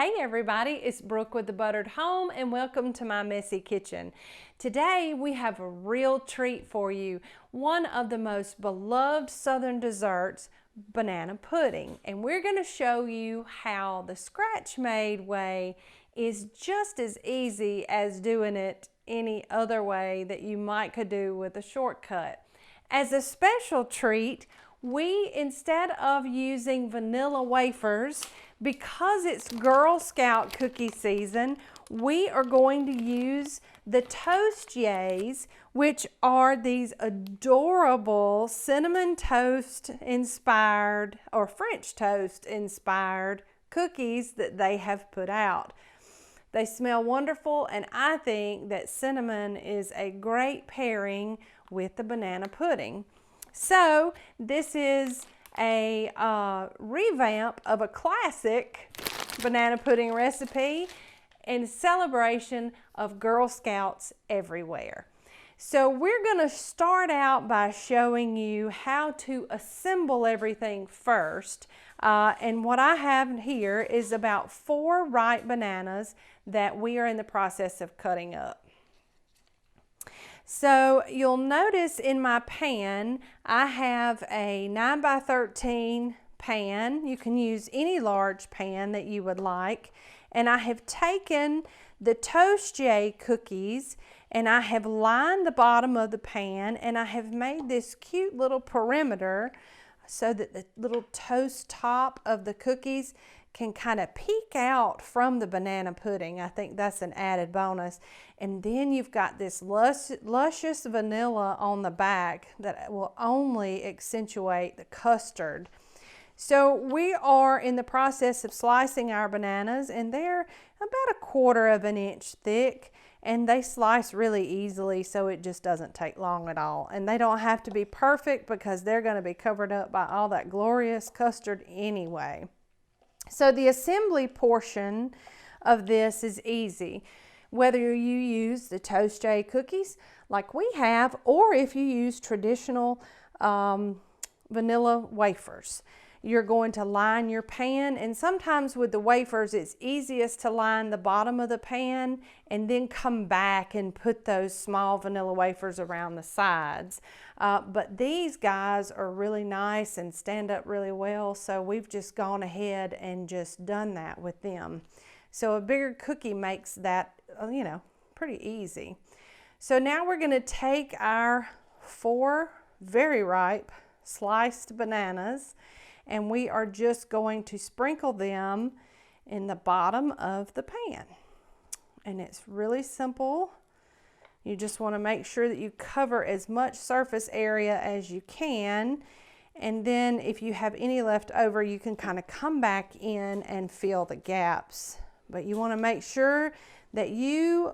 Hey everybody, it's Brooke with The Buttered Home and welcome to my messy kitchen. Today we have a real treat for you, one of the most beloved southern desserts, banana pudding. And we're going to show you how the scratch-made way is just as easy as doing it any other way that you might could do with a shortcut. As a special treat, we, instead of using vanilla wafers, because it's Girl Scout cookie season, we are going to use the Toast Yays, which are these adorable cinnamon toast inspired or French toast inspired cookies that they have put out. They smell wonderful, and I think that cinnamon is a great pairing with the banana pudding. So this is a revamp of a classic banana pudding recipe in celebration of Girl Scouts everywhere. So we're going to start out by showing you how to assemble everything first. And what I have here is about 4 ripe bananas that we are in the process of cutting up. So you'll notice in my pan, I have a 9 by 13 pan. You can use any large pan that you would like. And I have taken the Toast Yay cookies and I have lined the bottom of the pan and I have made this cute little perimeter so that the little toast top of the cookies can kind of peek out from the banana pudding. I think that's an added bonus. And then you've got this luscious vanilla on the back that will only accentuate the custard. So we are in the process of slicing our bananas, and they're about 1/4 inch thick, and they slice really easily, so it just doesn't take long at all. And they don't have to be perfect because they're going to be covered up by all that glorious custard anyway. So the assembly portion of this is easy, whether you use the Toast Yay cookies like we have, or if you use traditional vanilla wafers. You're going to line your pan, and sometimes with the wafers it's easiest to line the bottom of the pan and then come back and put those small vanilla wafers around the sides. But these guys are really nice and stand up really well, so we've just gone ahead and just done that with them. So a bigger cookie makes that, pretty easy. So now we're going to take our 4 very ripe sliced bananas, and we are just going to sprinkle them in the bottom of the pan. And it's really simple. You just want to make sure that you cover as much surface area as you can. And then if you have any left over, you can kind of come back in and fill the gaps. But you want to make sure that you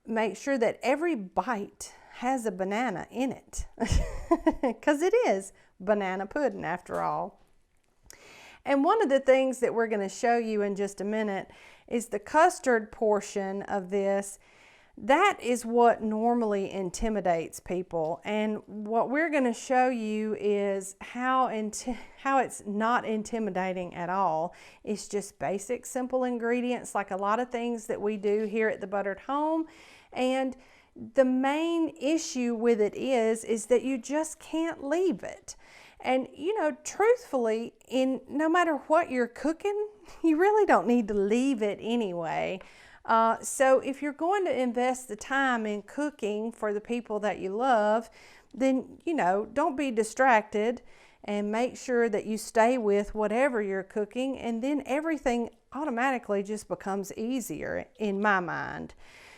make sure that every bite has a banana in it, because it is banana pudding after all. And one of the things that we're going to show you in just a minute is the custard portion of this. That is what normally intimidates people, and what we're going to show you is how it's not intimidating at all. It's just basic, simple ingredients like a lot of things that we do here at The Buttered Home. And the main issue with it is that you just can't leave it. And truthfully, no matter what you're cooking, you really don't need to leave it anyway. So if you're going to invest the time in cooking for the people that you love, then don't be distracted and make sure that you stay with whatever you're cooking, and then everything automatically just becomes easier in my mind.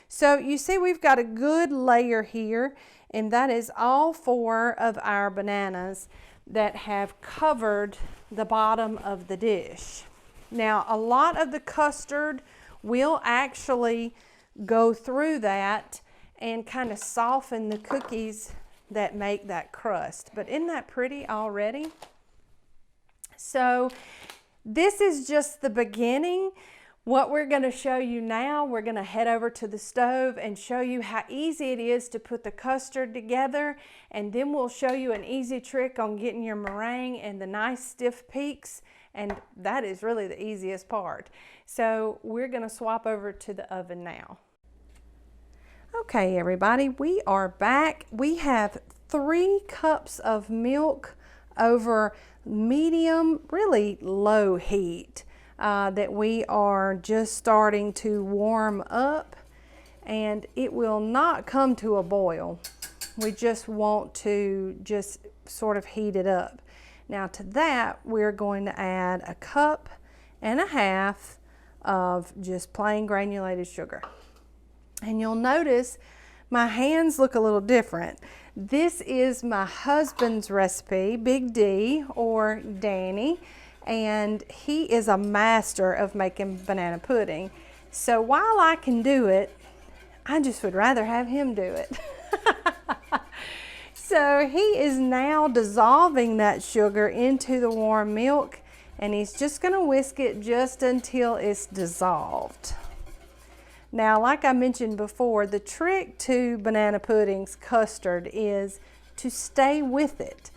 So you see we've got a good layer here, and that is all 4 of our bananas that have covered the bottom of the dish. Now a lot of the custard will actually go through that and kind of soften the cookies that make that crust. But isn't that pretty already? So this is just the beginning. What we're going to show you now, we're going to head over to the stove and show you how easy it is to put the custard together, and then we'll show you an easy trick on getting your meringue and the nice stiff peaks, And that is really the easiest part. So we're gonna swap over to the oven now. Okay, everybody, we are back. We have 3 cups of milk over medium, really low heat that we are just starting to warm up, and it will not come to a boil. We just want to just sort of heat it up. Now to that, we're going to add 1.5 cups of just plain granulated sugar. And you'll notice my hands look a little different. This is my husband's recipe, Big D, or Danny, and he is a master of making banana pudding. So while I can do it, I just would rather have him do it. So he is now dissolving that sugar into the warm milk, and he's just gonna whisk it just until it's dissolved. Now, like I mentioned before, the trick to banana pudding's custard is to stay with it.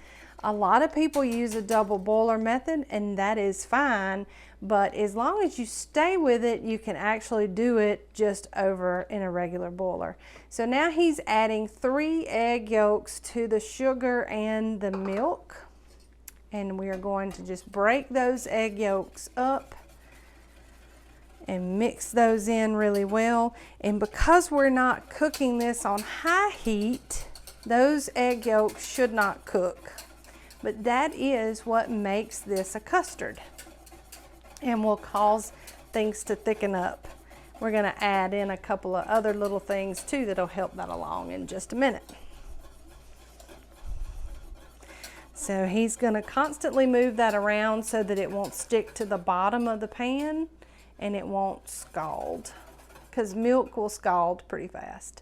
A lot of people use a double boiler method, and that is fine, but as long as you stay with it, you can actually do it just over in a regular boiler. So now he's adding 3 egg yolks to the sugar and the milk, and we are going to just break those egg yolks up and mix those in really well. And because we're not cooking this on high heat, those egg yolks should not cook. But that is what makes this a custard and will cause things to thicken up. We're gonna add in a couple of other little things too that'll help that along in just a minute. So he's gonna constantly move that around so that it won't stick to the bottom of the pan and it won't scald, because milk will scald pretty fast.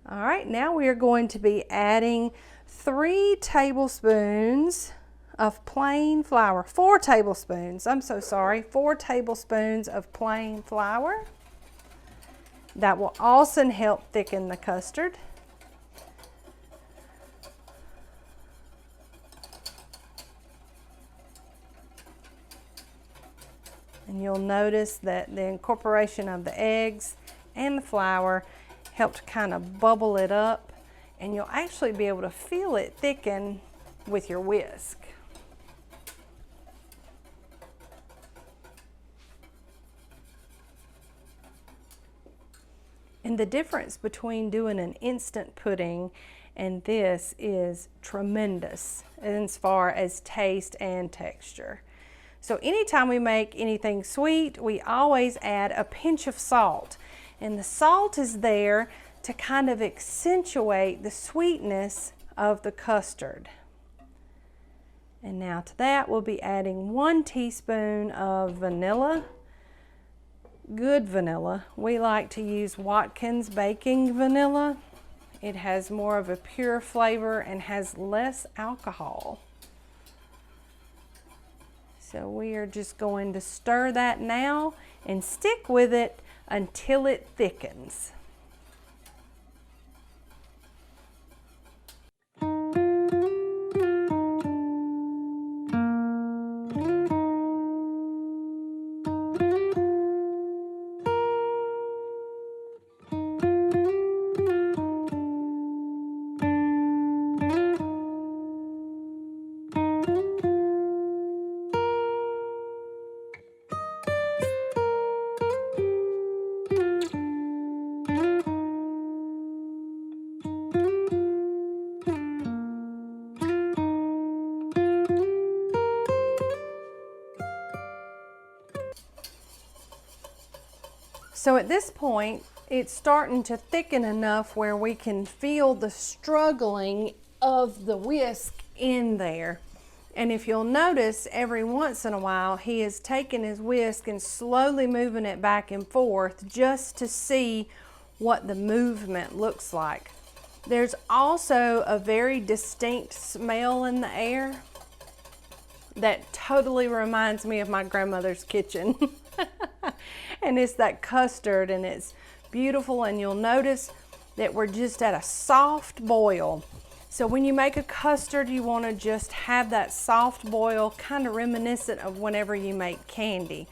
All right, now we are going to be adding 3 tablespoons of plain flour. 4 tablespoons, I'm so sorry, 4 tablespoons of plain flour. That will also help thicken the custard. And you'll notice that the incorporation of the eggs and the flour helped kind of bubble it up, and you'll actually be able to feel it thicken with your whisk. And the difference between doing an instant pudding and this is tremendous as far as taste and texture. So anytime we make anything sweet, we always add a pinch of salt. And the salt is there to kind of accentuate the sweetness of the custard. And now to that, we'll be adding 1 teaspoon of vanilla. Good vanilla. We like to use Watkins baking vanilla. It has more of a pure flavor and has less alcohol. So we are just going to stir that now and stick with it until it thickens. So at this point, it's starting to thicken enough where we can feel the struggling of the whisk in there. And if you'll notice, every once in a while, he is taking his whisk and slowly moving it back and forth just to see what the movement looks like. There's also a very distinct smell in the air that totally reminds me of my grandmother's kitchen. And it's that custard, and it's beautiful, and you'll notice that we're just at a soft boil. So when you make a custard, you want to just have that soft boil, kind of reminiscent of whenever you make candy.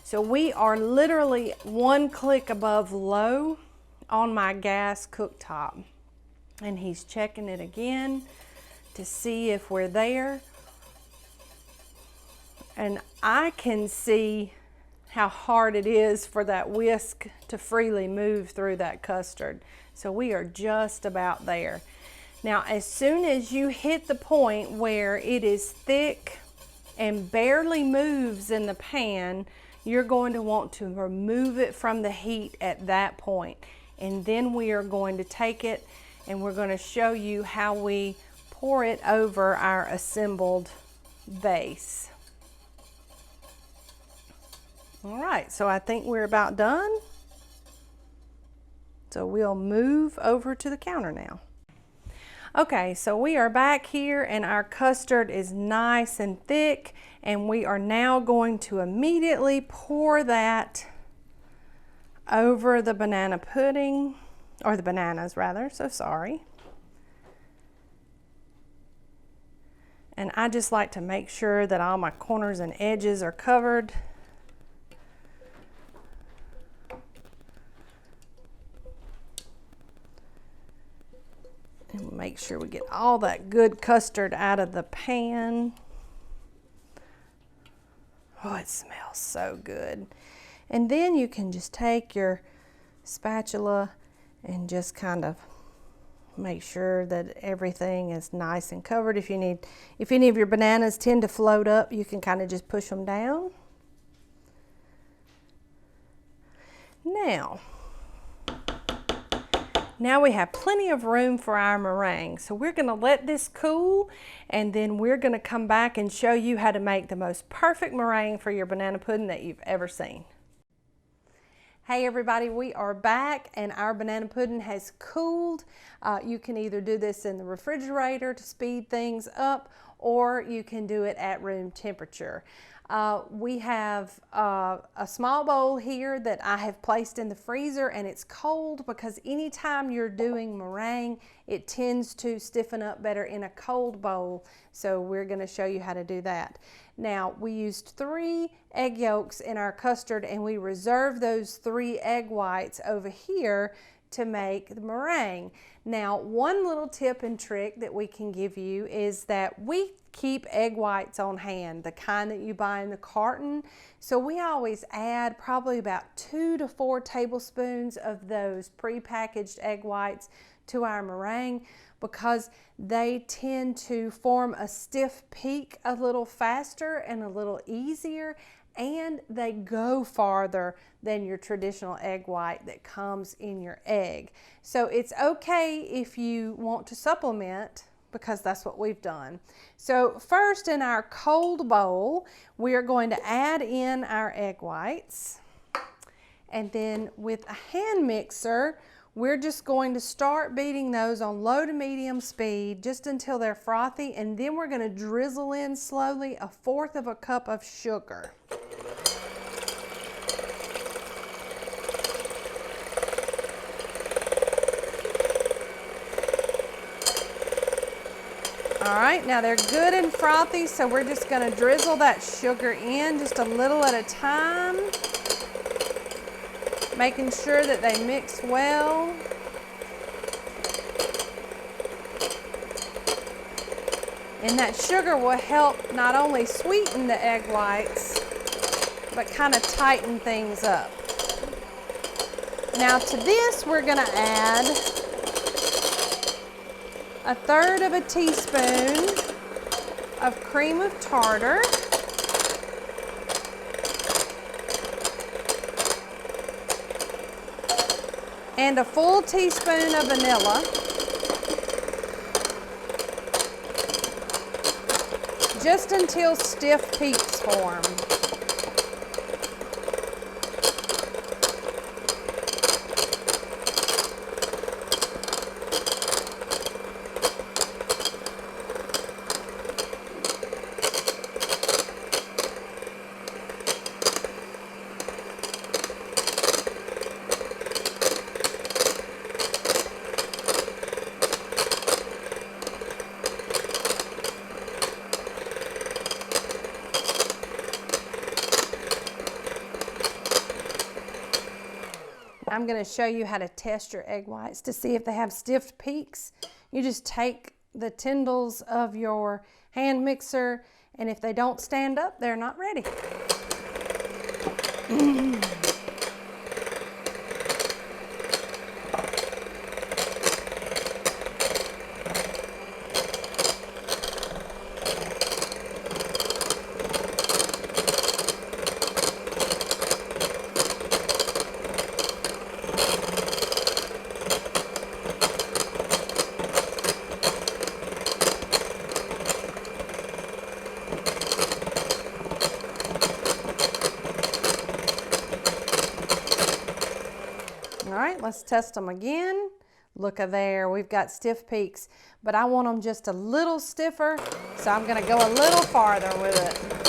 So we are literally 1 click above low on my gas cooktop. And he's checking it again to see if we're there. And I can see how hard it is for that whisk to freely move through that custard. So we are just about there. Now, as soon as you hit the point where it is thick and barely moves in the pan, you're going to want to remove it from the heat at that point. And then we are going to take it and we're going to show you how we pour it over our assembled base. All right, so I think we're about done. So we'll move over to the counter now. Okay, so we are back here and our custard is nice and thick, and we are now going to immediately pour that over the banana pudding, or the bananas rather, so sorry. And I just like to make sure that all my corners and edges are covered. And make sure we get all that good custard out of the pan. Oh, it smells so good. And then you can just take your spatula and just kind of make sure that everything is nice and covered. If any of your bananas tend to float up, you can kind of just push them down. Now we have plenty of room for our meringue. So we're gonna let this cool, and then we're gonna come back and show you how to make the most perfect meringue for your banana pudding that you've ever seen. Hey everybody, we are back and our banana pudding has cooled. You can either do this in the refrigerator to speed things up, or you can do it at room temperature. We have a small bowl here that I have placed in the freezer, and it's cold because anytime you're doing meringue, it tends to stiffen up better in a cold bowl. So we're going to show you how to do that. Now, we used 3 egg yolks in our custard, and we reserved those 3 egg whites over here to make the meringue. Now, one little tip and trick that we can give you is that we keep egg whites on hand, the kind that you buy in the carton. So we always add probably about 2 to 4 tablespoons of those pre-packaged egg whites to our meringue, because they tend to form a stiff peak a little faster and a little easier, and they go farther than your traditional egg white that comes in your egg. So it's okay if you want to supplement, because that's what we've done. So first, in our cold bowl, we are going to add in our egg whites, and then with a hand mixer, we're just going to start beating those on low to medium speed just until they're frothy, and then we're going to drizzle in slowly 1/4 cup of sugar. All right, now they're good and frothy, so we're just going to drizzle that sugar in just a little at a time, making sure that they mix well. And that sugar will help not only sweeten the egg whites, but kind of tighten things up. Now to this, we're going to add 1/3 teaspoon of cream of tartar, and a full teaspoon of vanilla, just until stiff peaks form. I'm going to show you how to test your egg whites to see if they have stiff peaks. You just take the tindles of your hand mixer, and if they don't stand up, they're not ready. All right, let's test them again. Look at there, we've got stiff peaks, but I want them just a little stiffer, so I'm gonna go a little farther with it.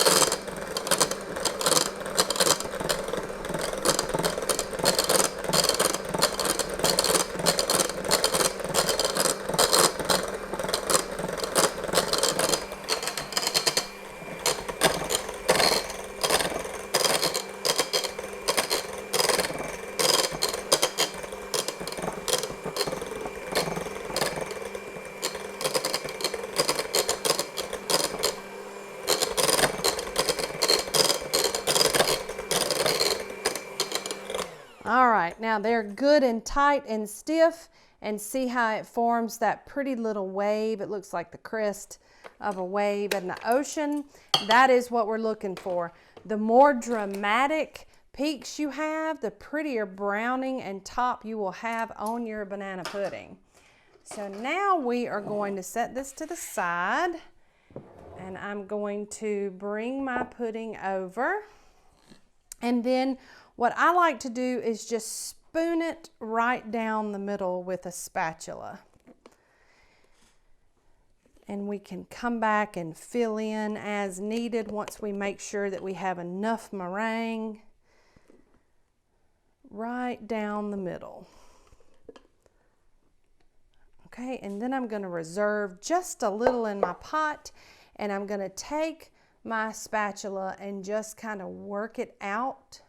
All right, now they're good and tight and stiff, and see how it forms that pretty little wave. It looks like the crest of a wave in the ocean. That is what we're looking for. The more dramatic peaks you have, the prettier browning and top you will have on your banana pudding. So now we are going to set this to the side, and I'm going to bring my pudding over, and then what I like to do is just spoon it right down the middle with a spatula. And we can come back and fill in as needed once we make sure that we have enough meringue right down the middle. Okay, and then I'm going to reserve just a little in my pot, and I'm going to take my spatula and just kind of work it out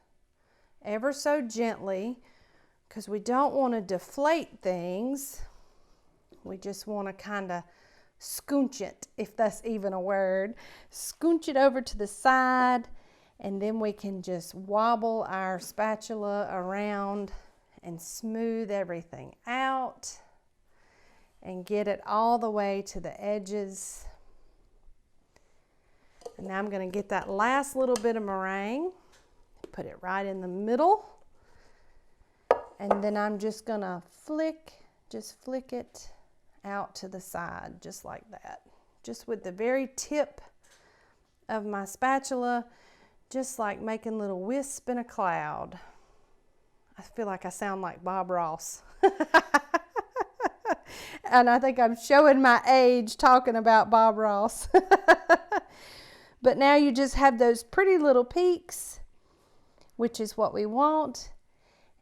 ever so gently, because we don't want to deflate things. We just want to kind of scooch it, if that's even a word. Scooch it over to the side, and then we can just wobble our spatula around and smooth everything out and get it all the way to the edges. And now I'm going to get that last little bit of meringue, put it right in the middle, and then I'm just gonna flick it out to the side, just like that. Just with the very tip of my spatula, just like making little wisp in a cloud. I feel like I sound like Bob Ross. And I think I'm showing my age talking about Bob Ross. But now you just have those pretty little peaks, which is what we want.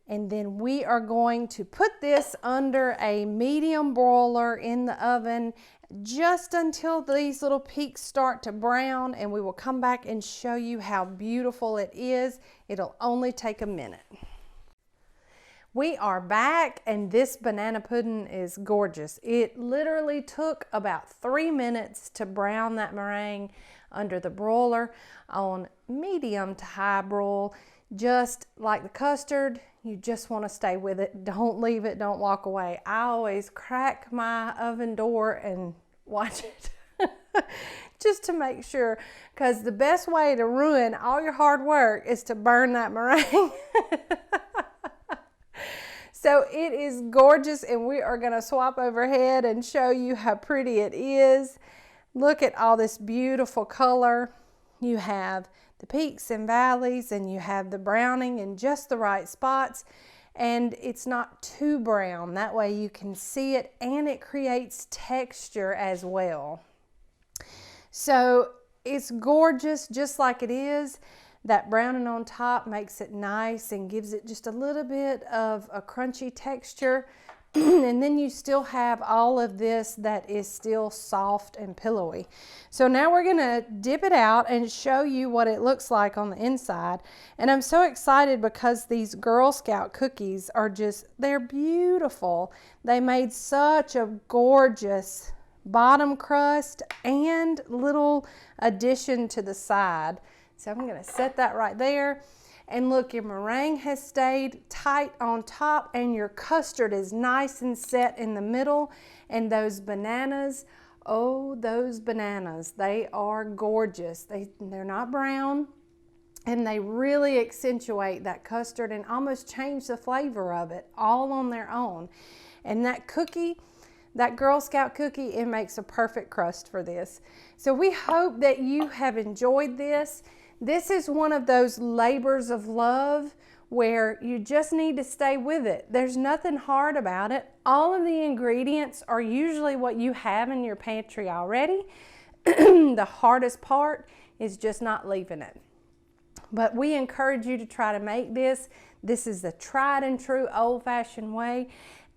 And then we are going to put this under a medium broiler in the oven just until these little peaks start to brown, and we will come back and show you how beautiful it is. It'll only take a minute. We are back, and this banana pudding is gorgeous. It literally took about 3 minutes to brown that meringue under the broiler on medium to high broil. Just like the custard, you just want to stay with it. Don't leave it, don't walk away. I always crack my oven door and watch it just to make sure, because the best way to ruin all your hard work is to burn that meringue. So it is gorgeous, and we are going to swap overhead and show you how pretty it is. Look at all this beautiful color. You have the peaks and valleys, and you have the browning in just the right spots, and it's not too brown. That way you can see it, and it creates texture as well. So it's gorgeous just like it is. That browning on top makes it nice and gives it just a little bit of a crunchy texture. and then you still have all of this that is still soft and pillowy. So now we're gonna dip it out and show you what it looks like on the inside. And I'm so excited because these Girl Scout cookies are just, they're beautiful. They made such a gorgeous bottom crust and little addition to the side. So I'm gonna set that right there. And look, your meringue has stayed tight on top and your custard is nice and set in the middle. And those bananas, oh, those bananas, they are gorgeous. They're not brown, and they really accentuate that custard and almost change the flavor of it all on their own. And that cookie, that Girl Scout cookie, it makes a perfect crust for this. So we hope that you have enjoyed this. This is one of those labors of love where you just need to stay with it. There's nothing hard about it. All of the ingredients are usually what you have in your pantry already. The hardest part is just not leaving it. But we encourage you to try to make this. This is the tried and true old-fashioned way.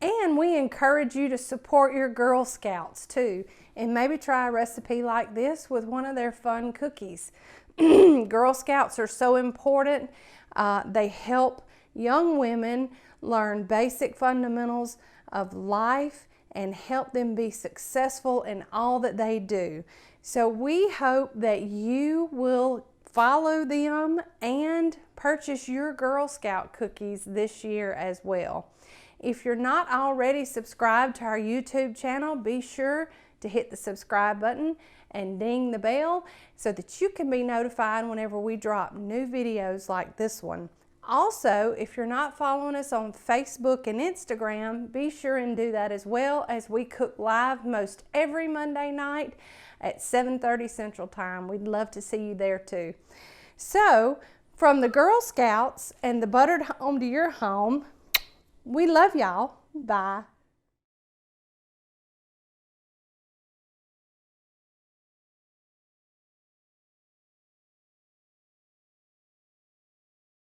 And we encourage you to support your Girl Scouts too, and maybe try a recipe like this with one of their fun cookies. Girl Scouts are so important. They help young women learn basic fundamentals of life and help them be successful in all that they do. So we hope that you will follow them and purchase your Girl Scout cookies this year as well. If you're not already subscribed to our YouTube channel, be sure to hit the subscribe button and ding the bell so that you can be notified whenever we drop new videos like this one. Also, if you're not following us on Facebook and Instagram, be sure and do that as well, as we cook live most every Monday night at 7:30 Central Time. We'd love to see you there too. So, from the Girl Scouts and the Buttered Home to your home, we love y'all. Bye.